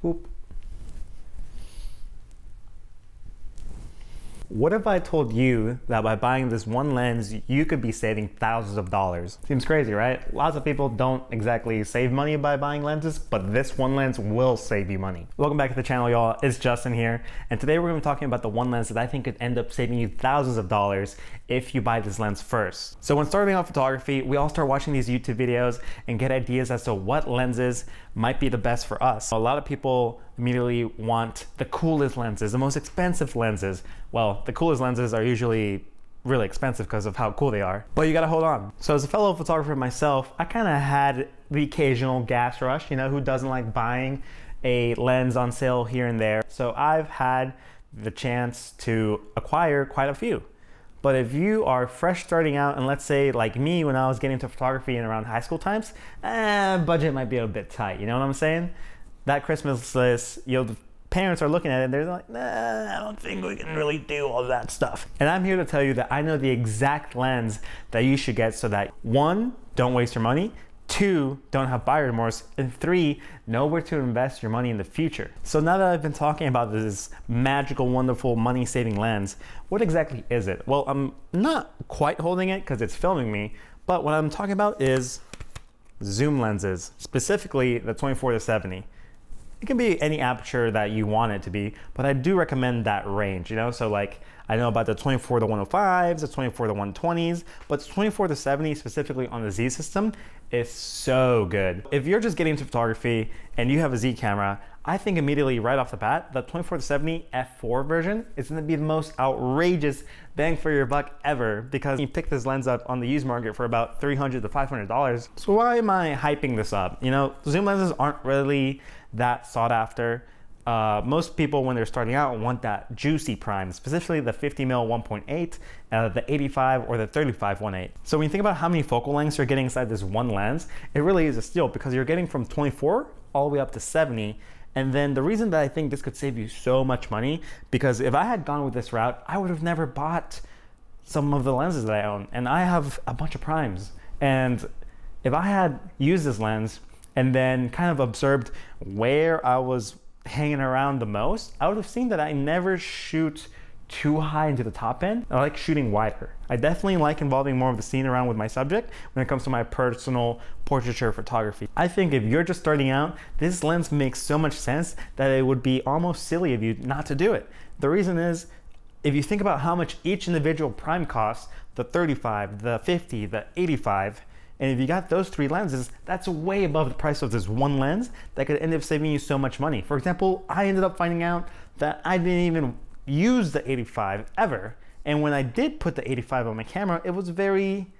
Boop. What if I told you that by buying this one lens, you could be saving thousands of dollars? Seems crazy, right? Lots of people don't exactly save money by buying lenses, but this one lens will save you money. Welcome back to the channel, y'all. It's Justin here. And today we're gonna be talking about the one lens that I think could end up saving you thousands of dollars if you buy this lens first. So when starting out photography, we all start watching these YouTube videos and get ideas as to what lenses might be the best for us. A lot of people immediately want the coolest lenses, the most expensive lenses. Well, the coolest lenses are usually really expensive because of how cool they are, but you gotta hold on. So as a fellow photographer myself, I kind of had the occasional gas rush, you know, who doesn't like buying a lens on sale here and there? So I've had the chance to acquire quite a few. But if you are fresh starting out, and let's say like me when I was getting into photography in around high school times, budget might be a bit tight, you know what I'm saying? That Christmas list, the parents are looking at it and they're like, nah, I don't think we can really do all that stuff. And I'm here to tell you that I know the exact lens that you should get so that 1, don't waste your money, 2, don't have buyer remorse, and 3, know where to invest your money in the future. So now that I've been talking about this magical, wonderful money-saving lens, what exactly is it? Well, I'm not quite holding it because it's filming me, but what I'm talking about is zoom lenses, specifically the 24-70. It can be any aperture that you want it to be, but I do recommend that range, you know? So like, I know about the 24-105s, the 24-120s, but the 24-70 specifically on the Z system is so good. If you're just getting into photography and you have a Z camera, I think immediately right off the bat, the 24-70 f4 version is gonna be the most outrageous bang for your buck ever, because you pick this lens up on the used market for about $300 to $500. So why am I hyping this up? You know, zoom lenses aren't really that sought after. Most people, when they're starting out, want that juicy prime, specifically the 50mm 1.8, the 85 or the 35 1.8. So when you think about how many focal lengths you're getting inside this one lens, it really is a steal because you're getting from 24 all the way up to 70. And then the reason that I think this could save you so much money, because if I had gone with this route, I would have never bought some of the lenses that I own. And I have a bunch of primes. And if I had used this lens and then kind of observed where I was hanging around the most, I would have seen that I never shoot too high into the top end. I like shooting wider. I definitely like involving more of the scene around with my subject when it comes to my personal portraiture photography. I think if you're just starting out, this lens makes so much sense that it would be almost silly of you not to do it. The reason is, if you think about how much each individual prime costs, the 35, the 50, the 85, and if you got those 3 lenses, that's way above the price of this one lens that could end up saving you so much money. For example, I ended up finding out that I didn't even use the 85 ever. And when I did put the 85 on my camera, it was very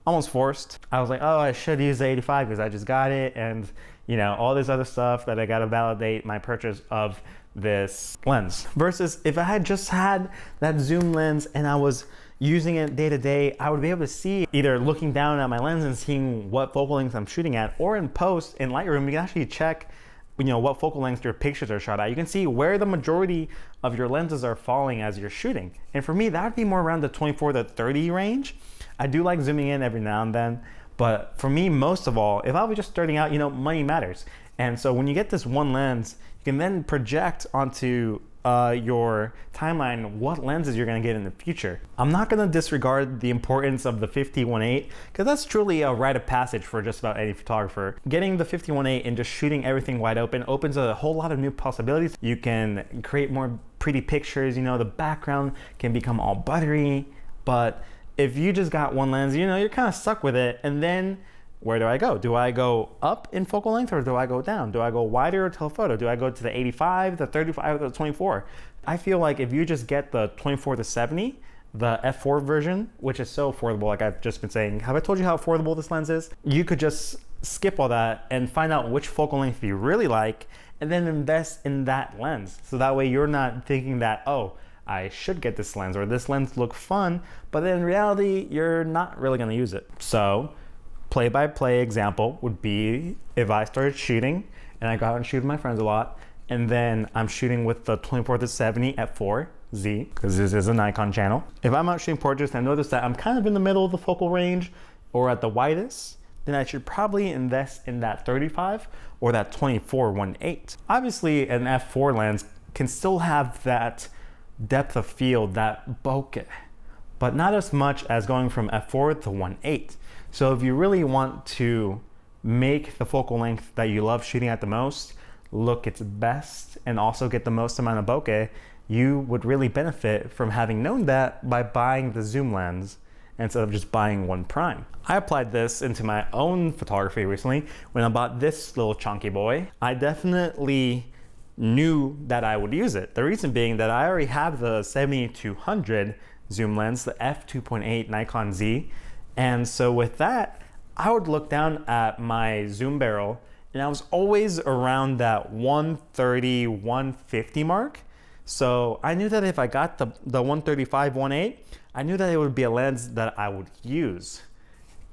almost forced. I was like, oh, I should use the 85 because I just got it. And you know, all this other stuff that I got to validate my purchase of this lens. Versus if I had just had that zoom lens and I was using it day to day, I would be able to see, either looking down at my lens and seeing what focal length I'm shooting at, or in post in Lightroom, you can actually check, you know, what focal length your pictures are shot at. You can see where the majority of your lenses are falling as you're shooting. And for me, that would be more around the 24-30 range. I do like zooming in every now and then, but for me, most of all, if I was just starting out, you know, money matters. And so when you get this one lens, you can then project onto your timeline what lenses you're going to get in the future. I'm not going to disregard the importance of the 50-1.8 because that's truly a rite of passage for just about any photographer. Getting the 50-1.8 and just shooting everything wide open opens a whole lot of new possibilities. You can create more pretty pictures, you know, the background can become all buttery. But if you just got one lens, you know, you're kind of stuck with it. And then where do I go? Do I go up in focal length or do I go down? Do I go wider or telephoto? Do I go to the 85, the 35, or the 24? I feel like if you just get the 24-70, the f4 version, which is so affordable, like I've just been saying, have I told you how affordable this lens is? You could just skip all that and find out which focal length you really like and then invest in that lens. So that way you're not thinking that, oh, I should get this lens or this lens look fun, but then in reality, you're not really gonna use it. So play-by-play example would be if I started shooting and I go out and shoot with my friends a lot, and then I'm shooting with the 24-70 f4 Z, because this is a Nikon channel. If I'm out shooting portraits and I notice that I'm kind of in the middle of the focal range or at the widest, then I should probably invest in that 35 or that 24-1.8. Obviously, an f4 lens can still have that depth of field, that bokeh, but not as much as going from f4 to 1.8. So if you really want to make the focal length that you love shooting at the most look its best and also get the most amount of bokeh, you would really benefit from having known that by buying the zoom lens instead of just buying one prime. I applied this into my own photography recently when I bought this little chunky boy. I definitely knew that I would use it. The reason being that I already have the 70-200 zoom lens, the f2.8 Nikon Z, and so with that, I would look down at my zoom barrel and I was always around that 130, 150 mark. So I knew that if I got the 135, 1.8, I knew that it would be a lens that I would use.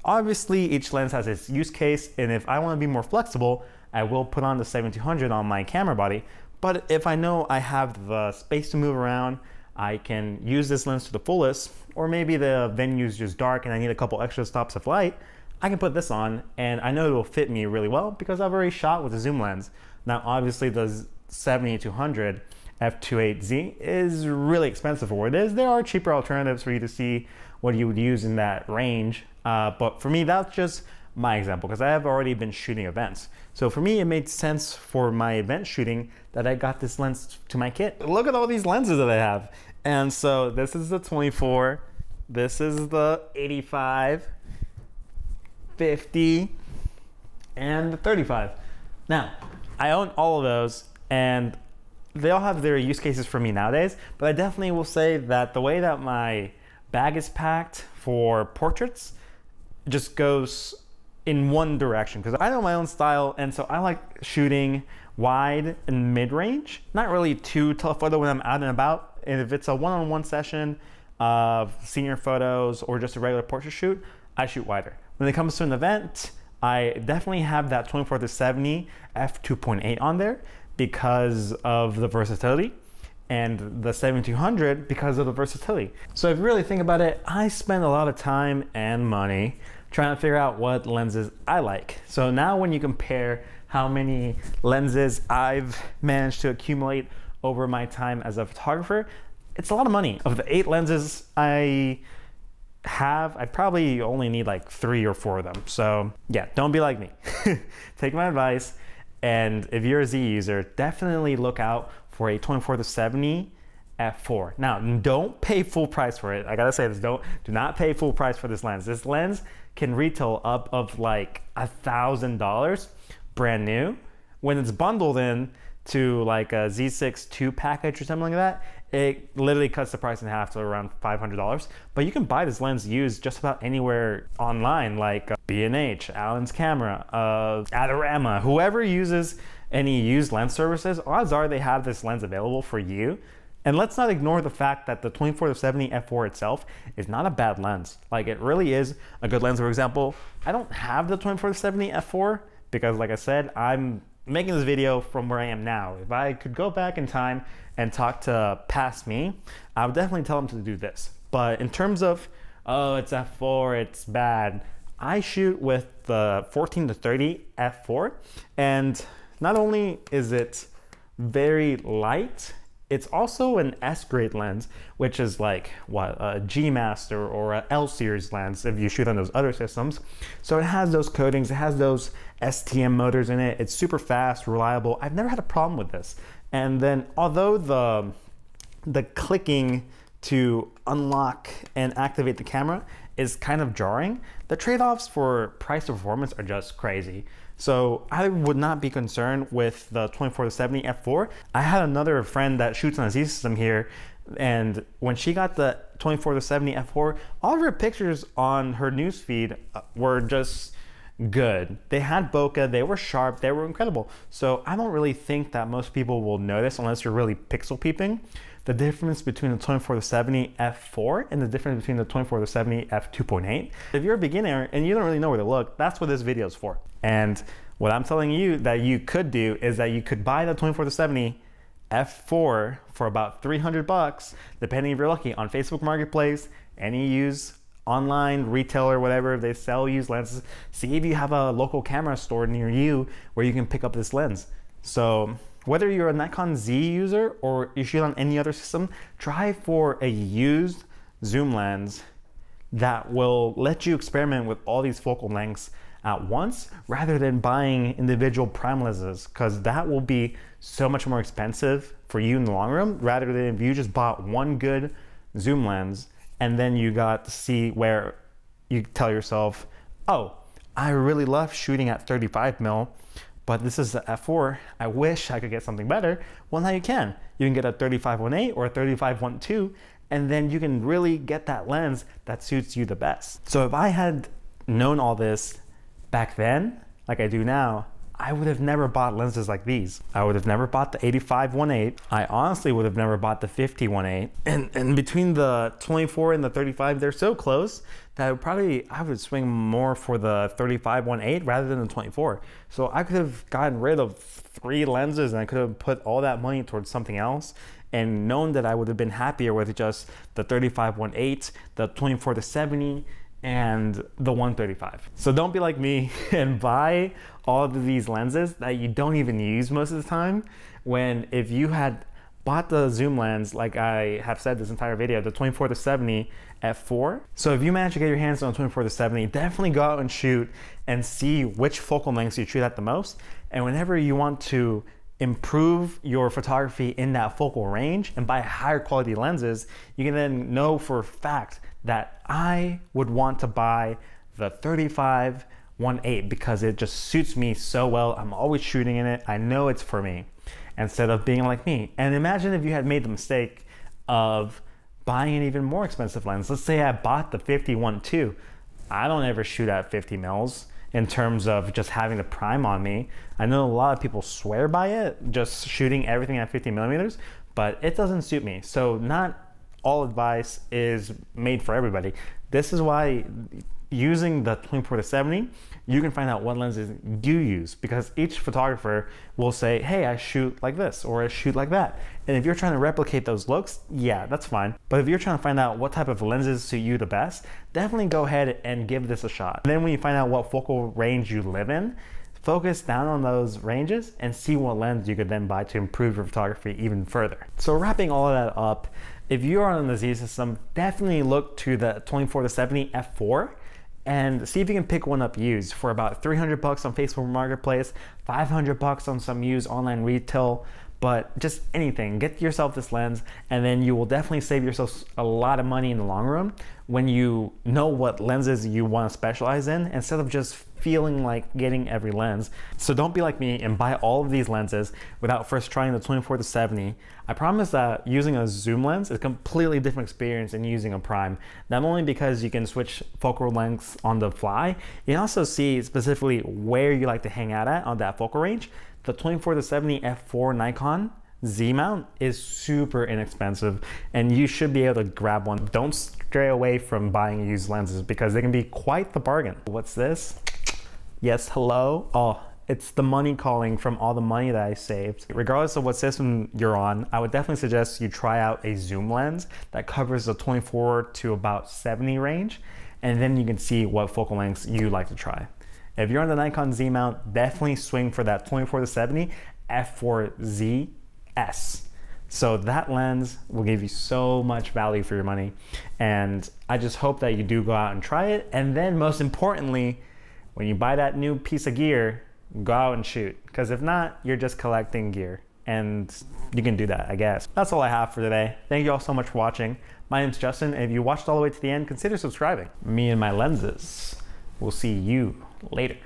Obviously, each lens has its use case, and if I want to be more flexible, I will put on the 70-200 on my camera body. But if I know I have the space to move around, I can use this lens to the fullest, or maybe the venue's just dark and I need a couple extra stops of light, I can put this on and I know it will fit me really well because I've already shot with a zoom lens. Now, obviously the 70-200 f2.8Z is really expensive for what it is. There are cheaper alternatives for you to see what you would use in that range. But for me, that's just my example because I have already been shooting events. So for me, it made sense for my event shooting that I got this lens to my kit. Look at all these lenses that I have. And so this is the 24, this is the 85, 50, and the 35. Now, I own all of those and they all have their use cases for me nowadays, but I definitely will say that the way that my bag is packed for portraits just goes in one direction because I know my own style, and so I like shooting wide and mid-range, not really too telephoto when I'm out and about. And if it's a one-on-one session of senior photos or just a regular portrait shoot, I shoot wider. When it comes to an event, I definitely have that 24-70 f2.8 on there because of the versatility, and the 70-200 because of the versatility. So if you really think about it, I spend a lot of time and money trying to figure out what lenses I like. So now when you compare how many lenses I've managed to accumulate over my time as a photographer, it's a lot of money. Of the 8 lenses I have, I probably only need like 3 or 4 of them. So yeah, don't be like me. Take my advice. And if you're a Z user, definitely look out for a 24-70 f4. Now, don't pay full price for it. I gotta say this, do not pay full price for this lens. This lens can retail up of like $1,000 brand new. When it's bundled in to like a Z6 2 package or something like that, it literally cuts the price in half to around $500. But you can buy this lens used just about anywhere online, like B&H, Allen's Camera, Adorama, whoever uses any used lens services, odds are they have this lens available for you. And let's not ignore the fact that the 24-70 f4 itself is not a bad lens. Like, it really is a good lens. For example, I don't have the 24-70 f4 because, like I said, I'm making this video from where I am now. If I could go back in time and talk to past me, I would definitely tell them to do this. But in terms of, oh, it's f4, it's bad, I shoot with the 14-30 f4, and not only is it very light, it's also an S-grade lens, which is like what, a G Master or a L series lens if you shoot on those other systems. So it has those coatings, it has those STM motors in it. It's super fast, reliable. I've never had a problem with this. And then although the clicking to unlock and activate the camera is kind of jarring, the trade-offs for price to performance are just crazy. So I would not be concerned with the 24-70 f4. I had another friend that shoots on a Z system here, and when she got the 24-70 f4, all of her pictures on her newsfeed were just good. They had bokeh, they were sharp, they were incredible. So I don't really think that most people will notice, unless you're really pixel peeping, the difference between the 24-70 f4 and the difference between the 24-70 f2.8. If you're a beginner and you don't really know where to look, that's what this video is for. And what I'm telling you that you could do is that you could buy the 24-70 f4 for about $300, depending if you're lucky, on Facebook Marketplace, any used online retailer, whatever, if they sell used lenses, see if you have a local camera store near you where you can pick up this lens. So whether you're a Nikon Z user or you shoot on any other system, try for a used zoom lens that will let you experiment with all these focal lengths at once rather than buying individual prime lenses, because that will be so much more expensive for you in the long run rather than if you just bought one good zoom lens and then you got to see where you tell yourself, oh, I really love shooting at 35 mil, but this is the f4. I wish I could get something better. Well, now you can. You can get a 35-1.8 or a 35-1.2, and then you can really get that lens that suits you the best. So if I had known all this back then, like I do now, I would have never bought lenses like these. I would have never bought the 85-1.8. I honestly would have never bought the 50-1.8. And between the 24 and the 35, they're so close that I would swing more for the 35-1.8 rather than the 24. So I could have gotten rid of 3 lenses and I could have put all that money towards something else and known that I would have been happier with just the 35-1.8, the 24-70, and the 135. So don't be like me and buy all of these lenses that you don't even use most of the time, when if you had bought the zoom lens, like I have said this entire video, the 24-70 f4. So if you manage to get your hands on 24-70, definitely go out and shoot and see which focal lengths you shoot at the most. And whenever you want to improve your photography in that focal range and buy higher quality lenses, you can then know for a fact that I would want to buy the 35-1.8 because it just suits me so well. I'm always shooting in it. I know it's for me, instead of being like me. And imagine if you had made the mistake of buying an even more expensive lens. Let's say I bought the 50-1.2. I don't ever shoot at 50 mils in terms of just having the prime on me. I know a lot of people swear by it, just shooting everything at 50 millimeters, but it doesn't suit me. So not all advice is made for everybody. This is why using the 24-70, you can find out what lenses you use, because each photographer will say, hey, I shoot like this or I shoot like that. And if you're trying to replicate those looks, yeah, that's fine. But if you're trying to find out what type of lenses suit you the best, definitely go ahead and give this a shot. And then when you find out what focal range you live in, focus down on those ranges and see what lens you could then buy to improve your photography even further. So wrapping all of that up, if you are on the Z system, definitely look to the 24-70 f4 and see if you can pick one up used for about 300 bucks on Facebook Marketplace, 500 bucks on some used online retail, but just anything. Get yourself this lens and then you will definitely save yourself a lot of money in the long run when you know what lenses you want to specialize in, instead of just feeling like getting every lens. So don't be like me and buy all of these lenses without first trying the 24-70. I promise that using a zoom lens is a completely different experience than using a prime. Not only because you can switch focal lengths on the fly, you can also see specifically where you like to hang out at on that focal range. The 24-70 f4 Nikon Z mount is super inexpensive and you should be able to grab one. Don't stray away from buying used lenses because they can be quite the bargain. What's this? Yes, hello? Oh, it's the money calling from all the money that I saved. Regardless of what system you're on, I would definitely suggest you try out a zoom lens that covers the 24 to about 70 range, and then you can see what focal lengths you like to try. If you're on the Nikon Z mount, definitely swing for that 24-70 f4ZS. So that lens will give you so much value for your money. And I just hope that you do go out and try it. And then most importantly, when you buy that new piece of gear, go out and shoot. Because if not, you're just collecting gear. And you can do that, I guess. That's all I have for today. Thank you all so much for watching. My name's Justin, and if you watched all the way to the end, consider subscribing. Me and my lenses. We'll see you later.